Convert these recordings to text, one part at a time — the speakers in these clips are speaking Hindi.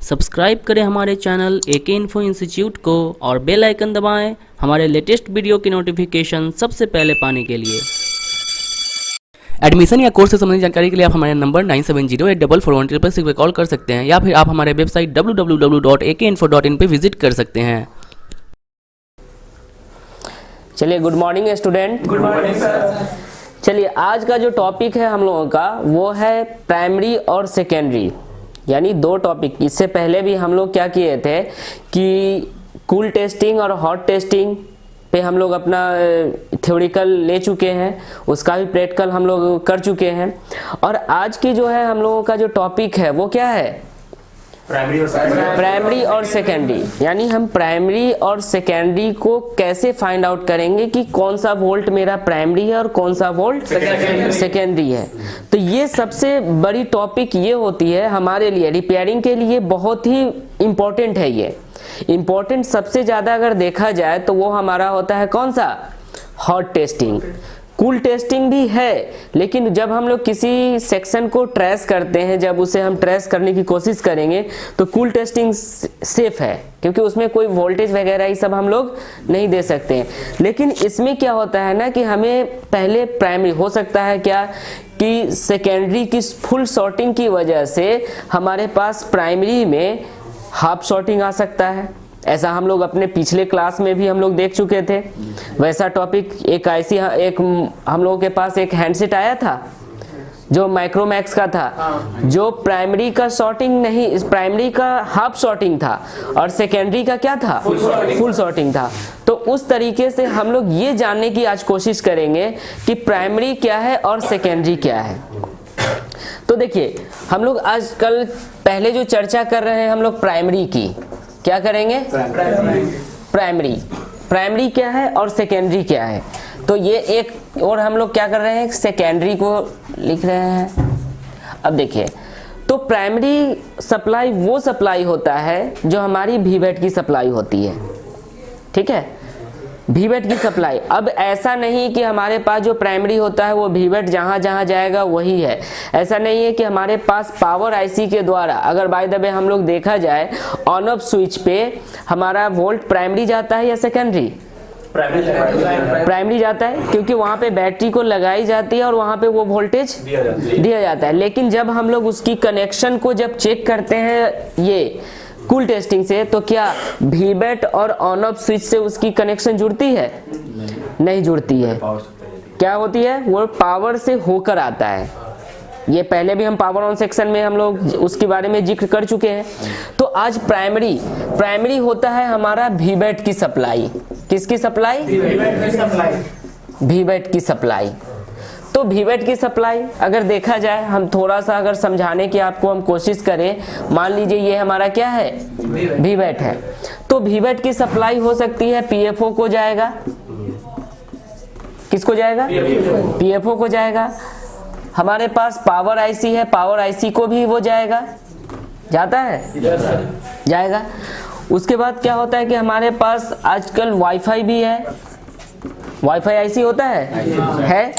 सब्सक्राइब करें हमारे चैनल एके इन्फो इंस्टीट्यूट को और बेल आइकन दबाएं हमारे लेटेस्ट वीडियो की नोटिफिकेशन सबसे पहले पाने के लिए। एडमिशन या कोर्स से संबंधित जानकारी के लिए आप हमारे नंबर 9708441366 पर कॉल कर सकते हैं या फिर आप हमारे वेबसाइट www.akeinfo.in पे विजिट कर सकते हैं। चलिए, good morning student. Good morning sir. चलिए, आज का जो टॉपिक है हम लोगों का वो है प्राइमरी और सेकेंडरी, यानी दो टॉपिक। इससे पहले भी हम लोग क्या किए थे कि कूल टेस्टिंग और हॉट टेस्टिंग पे हम लोग अपना थ्योरिकल ले चुके हैं, उसका भी प्रैक्टिकल हम लोग कर चुके हैं। और आज की जो है हम लोगों का जो टॉपिक है वो क्या है, प्राइमरी और सेकेंडरी। यानी हम प्राइमरी और सेकेंडरी को कैसे फाइंड आउट करेंगे कि कौन सा वोल्ट मेरा प्राइमरी है और कौन सा वोल्ट सेकेंडरी है। तो ये सबसे बड़ी टॉपिक ये होती है हमारे लिए, रिपेयरिंग के लिए बहुत ही इम्पोर्टेंट है। ये इम्पोर्टेंट सबसे ज़्यादा अगर देखा जाए तो वो हमारा होता है कौन सा, हॉट टेस्टिंग। कूल टेस्टिंग भी है, लेकिन जब हम लोग किसी सेक्शन को ट्रेस करते हैं, जब उसे हम ट्रेस करने की कोशिश करेंगे तो कूल टेस्टिंग सेफ है, क्योंकि उसमें कोई वोल्टेज वगैरह ये सब हम लोग नहीं दे सकते हैं। लेकिन इसमें क्या होता है ना कि हमें पहले प्राइमरी, हो सकता है क्या कि सेकेंडरी की फुल शॉर्टिंग की वजह से हमारे पास प्राइमरी में हाफ शॉर्टिंग आ सकता है। ऐसा हम लोग अपने पिछले क्लास में भी हम लोग देख चुके थे। वैसा टॉपिक एक हम लोगों के पास एक हैंडसेट आया था जो माइक्रोमैक्स का था, जो प्राइमरी का शॉर्टिंग नहीं, इस प्राइमरी का हाफ शॉर्टिंग था और सेकेंडरी का क्या था, फुल शॉर्टिंग था। तो उस तरीके से हम लोग ये जानने की आज कोशिश करेंगे कि प्राइमरी क्या है और सेकेंडरी क्या है। तो देखिए, हम लोग आजकल पहले जो चर्चा कर रहे हैं हम लोग प्राइमरी की, क्या करेंगे, प्राइमरी क्या है और सेकेंडरी क्या है। तो ये एक और हम लोग क्या कर रहे हैं, सेकेंडरी को लिख रहे हैं। अब देखिए, तो प्राइमरी सप्लाई वो सप्लाई होता है जो हमारी वीवेट की सप्लाई होती है, ठीक है, वीवेट की सप्लाई। अब ऐसा नहीं कि हमारे पास जो प्राइमरी होता है वो वीवेट जहाँ जहाँ जाएगा वही है। ऐसा नहीं है कि हमारे पास पावर आईसी के द्वारा, अगर बाय द वे हम लोग देखा जाए ऑन ऑफ स्विच पे हमारा वोल्ट प्राइमरी जाता है या सेकेंडरी, प्राइमरी जाता है, क्योंकि वहाँ पे बैटरी को लगाई जाती है और वहाँ पे वो वोल्टेज दिया जाता है। लेकिन जब हम लोग उसकी कनेक्शन को जब चेक करते हैं ये कूल टेस्टिंग से, तो क्या वीवेट और ऑन ऑफ स्विच से उसकी कनेक्शन जुड़ती है, नहीं जुड़ती है। क्या होती है, वो पावर से होकर आता है। ये पहले भी हम पावर ऑन सेक्शन में हम लोग उसके बारे में जिक्र कर चुके हैं। तो आज प्राइमरी होता है हमारा वीवेट की सप्लाई। किसकी सप्लाई, वीवेट की सप्लाई। तो वीवेट की सप्लाई अगर देखा जाए, हम थोड़ा सा अगर समझाने की आपको हम कोशिश करें, मान लीजिए ये हमारा क्या है, वीवेट है। तो वीवेट की सप्लाई हो सकती है पीएफओ को जाएगा, किसको जाएगा, पीएफओ को जाएगा। हमारे पास पावर आईसी है, पावर आईसी को भी वो जाएगा, जाता है, जाएगा। उसके बाद क्या होता है कि हमारे पास आजकल वाईफाई भी है, वाईफाई आईसी होता है।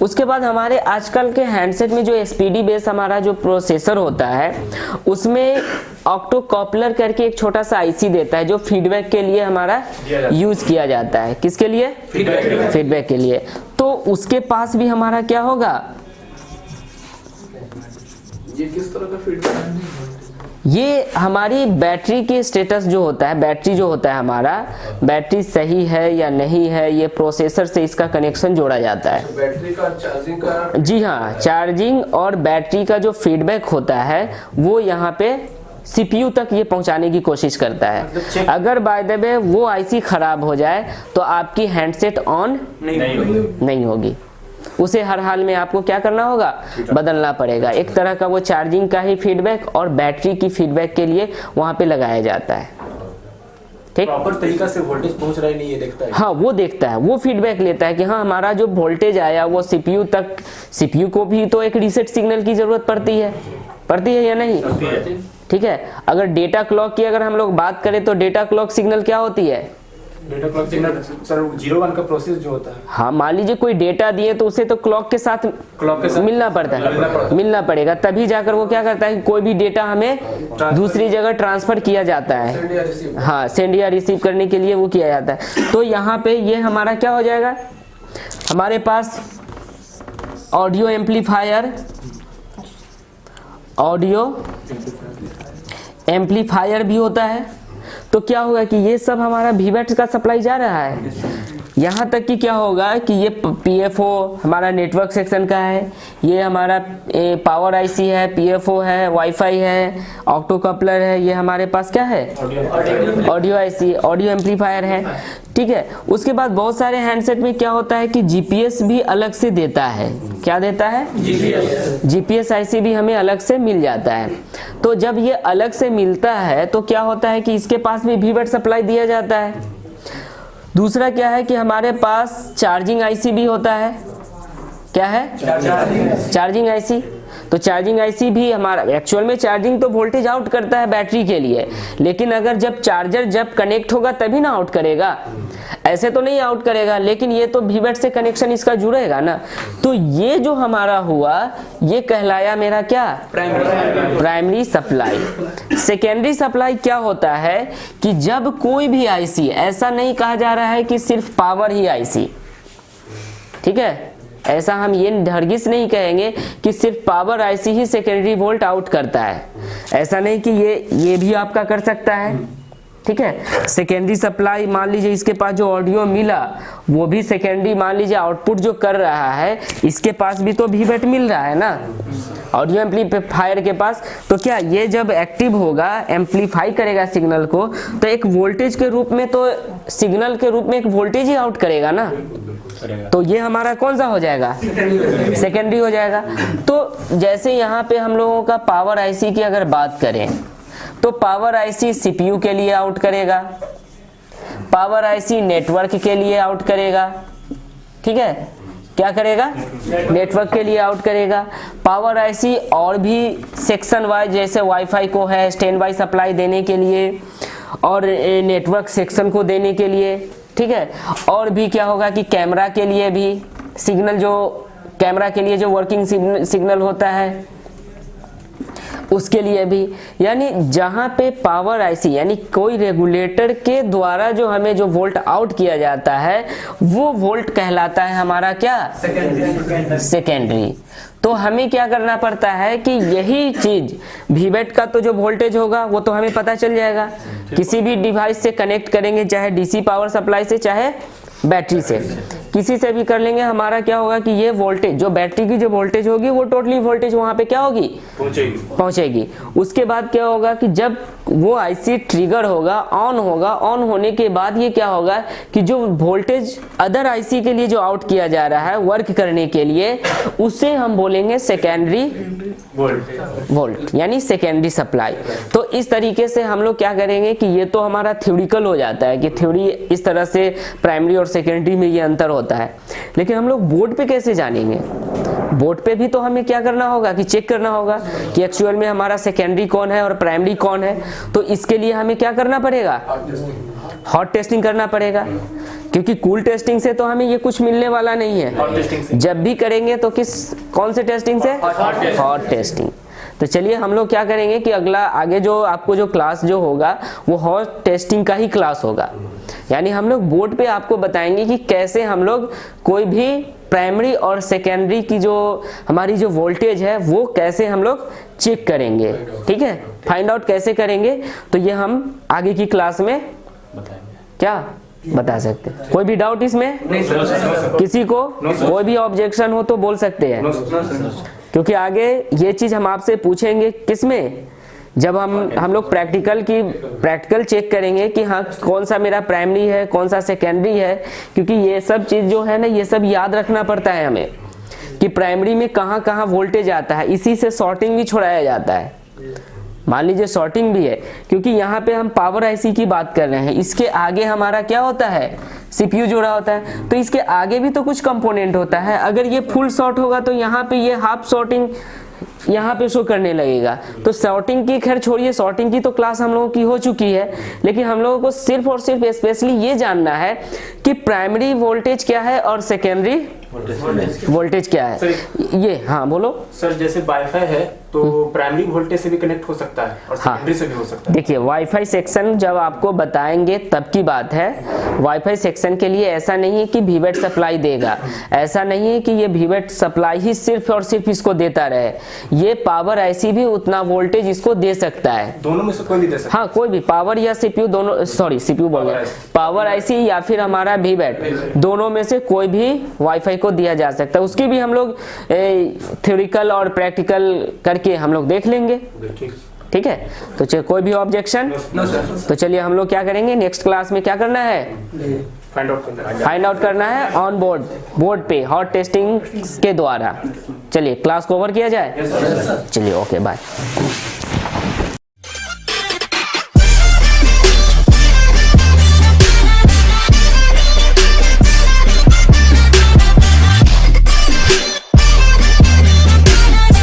उसके बाद हमारे आजकल के हैंडसेट में जो एसपीडी बेस हमारा जो प्रोसेसर होता है, उसमें ऑक्टोकॉपलर करके एक छोटा सा आईसी देता है जो फीडबैक के लिए हमारा यूज किया जाता है। किसके लिए, फीडबैक के लिए। तो उसके पास भी हमारा क्या होगा, ये किस तरह का फीडबैक, ये हमारी बैटरी की स्टेटस जो होता है, बैटरी जो होता है हमारा, बैटरी सही है या नहीं है, ये प्रोसेसर से इसका कनेक्शन जोड़ा जाता है। बैटरी का चार्जिंग का, जी हाँ, चार्जिंग और बैटरी का जो फीडबैक होता है वो यहाँ पे सीपीयू तक ये पहुंचाने की कोशिश करता है। अगर बाय द वे वो आईसी खराब हो जाए तो आपकी हैंडसेट ऑन नहीं होगी, उसे हर हाल में आपको क्या करना होगा, बदलना पड़ेगा। एक तरह का वो चार्जिंग का ही फीडबैक और बैटरी की फीडबैक के लिए वहां पे लगाया जाता है, ठीक, प्रॉपर तरीका से वोल्टेज पहुंच रहा है नहीं, ये देखता है। हाँ, वो देखता है, वो फीडबैक लेता है कि हाँ हमारा जो वोल्टेज आया वो सीपीयू तक, सीपीयू को भी तो एक रीसेट सिग्नल की जरूरत पड़ती है या नहीं, ठीक है। अगर डेटा क्लॉक की अगर हम लोग बात करें तो डेटा क्लॉक सिग्नल क्या होती है, डेटा क्लॉक सिग्नल सर 0-1 का प्रोसेस जो होता है, हाँ, मान लीजिए कोई डेटा दिए तो उसे तो क्लॉक के साथ मिलना पड़ता है, मिलना पड़ेगा, तभी जाकर वो क्या करता है कि कोई भी डेटा हमें दूसरी जगह ट्रांसफर किया जाता है। हाँ, सेंड या रिसीव करने के लिए वो किया जाता है। तो यहाँ पे ये हमारा क्या हो जाएगा, हमारे पास ऑडियो एम्पलीफायर, ऑडियो एम्पलीफायर भी होता है। तो क्या होगा कि ये सब हमारा वीवैट का सप्लाई जा रहा है, यहाँ तक कि क्या होगा कि ये पीएफओ हमारा नेटवर्क सेक्शन का है, ये हमारा पावर आईसी है, पीएफओ है, वाईफाई है, ऑक्टो कपलर है, ये हमारे पास क्या है, ऑडियो आईसी, ऑडियो एम्पलीफायर है। ठीक है, उसके बाद बहुत सारे हैंडसेट में क्या होता है कि जीपीएस भी अलग से देता है। क्या देता है, जीपीएस आईसी भी हमें अलग से मिल जाता है। तो जब ये अलग से मिलता है तो क्या होता है कि इसके पास भी वीवैट सप्लाई दिया जाता है। दूसरा क्या है कि हमारे पास चार्जिंग आईसी भी होता है। क्या है, चार्जिंग आईसी। तो चार्जिंग आईसी भी हमारा एक्चुअल में चार्जिंग तो वोल्टेज आउट करता है बैटरी के लिए, लेकिन अगर जब चार्जर जब कनेक्ट होगा तभी ना आउट करेगा, ऐसे तो नहीं आउट करेगा, लेकिन ये तो वीवैट से कनेक्शन इसका जुड़ेगा ना। तो ये जो हमारा हुआ ये कहलाया मेरा क्या, प्राइमरी सप्लाई। सेकेंडरी सप्लाई क्या होता है कि जब कोई भी आईसी, ऐसा नहीं कहा जा रहा है कि सिर्फ पावर ही आईसी, ठीक है, ऐसा हम ये हरगिज़ नहीं कहेंगे कि सिर्फ पावर आईसी ही सेकेंडरी वोल्ट आउट करता है, ऐसा नहीं कि ये भी आपका कर सकता है। ठीक है, सेकेंडरी सप्लाई मान लीजिए इसके पास जो ऑडियो मिला वो भी सेकेंडरी, मान लीजिए आउटपुट जो कर रहा है इसके पास भी तो वीवैट मिल रहा है ना ऑडियो एम्पलीफायर के पास। तो क्या ये जब एक्टिव होगा, एम्पलीफाई करेगा सिग्नल को, तो एक वोल्टेज के रूप में, तो सिग्नल के रूप में एक वोल्टेज ही आउट करेगा ना। तो ये हमारा कौन सा हो जाएगा, सेकेंडरी हो जाएगा। तो जैसे यहाँ पे हम लोगों का पावर आईसी की अगर बात करें तो पावर आईसी सीपीयू के लिए आउट करेगा, पावर आईसी नेटवर्क के लिए आउट करेगा। ठीक है, क्या करेगा, नेटवर्क के लिए आउट करेगा। पावर आईसी और भी सेक्शन वाइज, जैसे वाईफाई को है स्टैंड बाई सप्लाई देने के लिए और नेटवर्क सेक्शन को देने के लिए। ठीक है, और भी क्या होगा कि कैमरा के लिए भी सिग्नल, जो कैमरा के लिए जो वर्किंग सिग्नल होता है उसके लिए भी, यानी जहां पे पावर आईसी यानी कोई रेगुलेटर के द्वारा जो हमें जो वोल्ट आउट किया जाता है वो वोल्ट कहलाता है हमारा क्या, सेकेंडरी। तो हमें क्या करना पड़ता है कि यही चीज वीवैट का तो जो वोल्टेज होगा वो तो हमें पता चल जाएगा, किसी भी डिवाइस से कनेक्ट करेंगे, चाहे डीसी पावर सप्लाई से चाहे बैटरी से, किसी से भी कर लेंगे, हमारा क्या होगा कि ये वोल्टेज जो बैटरी की जो वोल्टेज होगी वो टोटली वोल्टेज वहां पे क्या होगी, पहुंचेगी। उसके बाद क्या होगा कि जब वो आईसी ट्रिगर होगा, ऑन होगा, ऑन होने के बाद ये क्या होगा कि जो वोल्टेज अदर आईसी के लिए जो आउट किया जा रहा है वर्क करने के लिए, उसे हम बोलेंगे सेकेंडरी वोल्ट यानी सेकेंडरी सप्लाई। तो इस तरीके से हम लोग क्या करेंगे कि ये तो हमारा थ्योरिकल हो जाता है कि थ्योरी इस तरह से प्राइमरी और सेकेंडरी में ये अंतर होता है, लेकिन हम लोग बोर्ड पे कैसे जानेंगे, बोर्ड पे भी तो हमें क्या करना होगा कि चेक करना होगा कि एक्चुअल में हमारा सेकेंडरी कौन है और प्राइमरी कौन है। तो इसके लिए हमें क्या करना पड़ेगा, हॉट टेस्टिंग करना पड़ेगा, क्योंकि कूल टेस्टिंग से तो हमें ये कुछ मिलने वाला नहीं है। जब भी करेंगे तो कौन से टेस्टिंग से, हॉट टेस्टिंग। तो चलिए हम लोग क्या करेंगे कि अगला आगे जो आपको जो क्लास जो होगा वो हॉट टेस्टिंग का ही क्लास होगा, यानी हम लोग बोर्ड पे आपको बताएंगे कि कैसे हम लोग कोई भी प्राइमरी और सेकेंडरी की जो हमारी जो वोल्टेज है वो कैसे हम लोग चेक करेंगे। ठीक है, फाइंड आउट कैसे करेंगे, तो ये हम आगे की क्लास में क्या बता सकते हैं। कोई भी डाउट इसमें, किसी को कोई भी ऑब्जेक्शन हो तो बोल सकते हैं, क्योंकि आगे ये चीज हम आपसे पूछेंगे किसमें, जब हम लोग प्रैक्टिकल चेक करेंगे कि हाँ कौन सा मेरा प्राइमरी है कौन सा सेकेंडरी है, क्योंकि ये सब चीज जो है ना ये सब याद रखना पड़ता है हमें कि प्राइमरी में कहाँ कहाँ वोल्टेज आता है, इसी से शॉर्टिंग भी छुड़ाया जाता है। मान लीजिए शॉर्टिंग भी है, क्योंकि यहाँ पे हम पावर आईसी की बात कर रहे हैं, इसके आगे हमारा क्या होता है, सीपीयू जुड़ा होता है, तो इसके आगे भी तो कुछ कंपोनेंट होता है। अगर ये फुल शॉर्ट होगा तो यहाँ पे ये हाफ शॉर्टिंग यहाँ पे शो करने लगेगा। तो सॉर्टिंग की खैर छोड़िए, सॉर्टिंग की तो क्लास हम लोगों की हो चुकी है, लेकिन हम लोगों को सिर्फ और सिर्फ स्पेशली ये जानना है कि प्राइमरी वोल्टेज क्या है और सेकेंडरी वोल्टेज क्या है। ये हाँ बोलो सर, जैसे वाईफाई है तो प्राइमरी वोल्टेज से भी कनेक्ट हो सकता है और सेकेंडरी से भी हो सकता है। देखिए वाईफाई सेक्शन जब आपको बताएंगे तब की बात है। वाईफाई सेक्शन के लिए ऐसा नहीं है कि वीवेट सप्लाई देगा, ऐसा नहीं है कि ये वीवेट सप्लाई ही सिर्फ और सिर्फ इसको देता रहे, ये पावर ऐसी भी उतना वोल्टेज इसको दे सकता है। दोनों में से कोई भी दे सकता है। हाँ कोई भी, पावर या सीपीयू दोनों, सॉरी सीपीयू बोल गया, पावर आईसी या फिर हमारा वीवेट, दोनों में से कोई भी वाईफाई को दिया जा सकता है। उसकी भी हम लोग थ्योरिकल और प्रैक्टिकल करके हम लोग देख लेंगे। ठीक है, तो चलिए कोई भी ऑब्जेक्शन? तो चलिए हम लोग क्या करेंगे नेक्स्ट क्लास में, क्या करना है, फाइंड आउट करना है ऑन बोर्ड पे हॉट टेस्टिंग के द्वारा। चलिए क्लास को ओवर किया जाए। चलिए ओके बाय।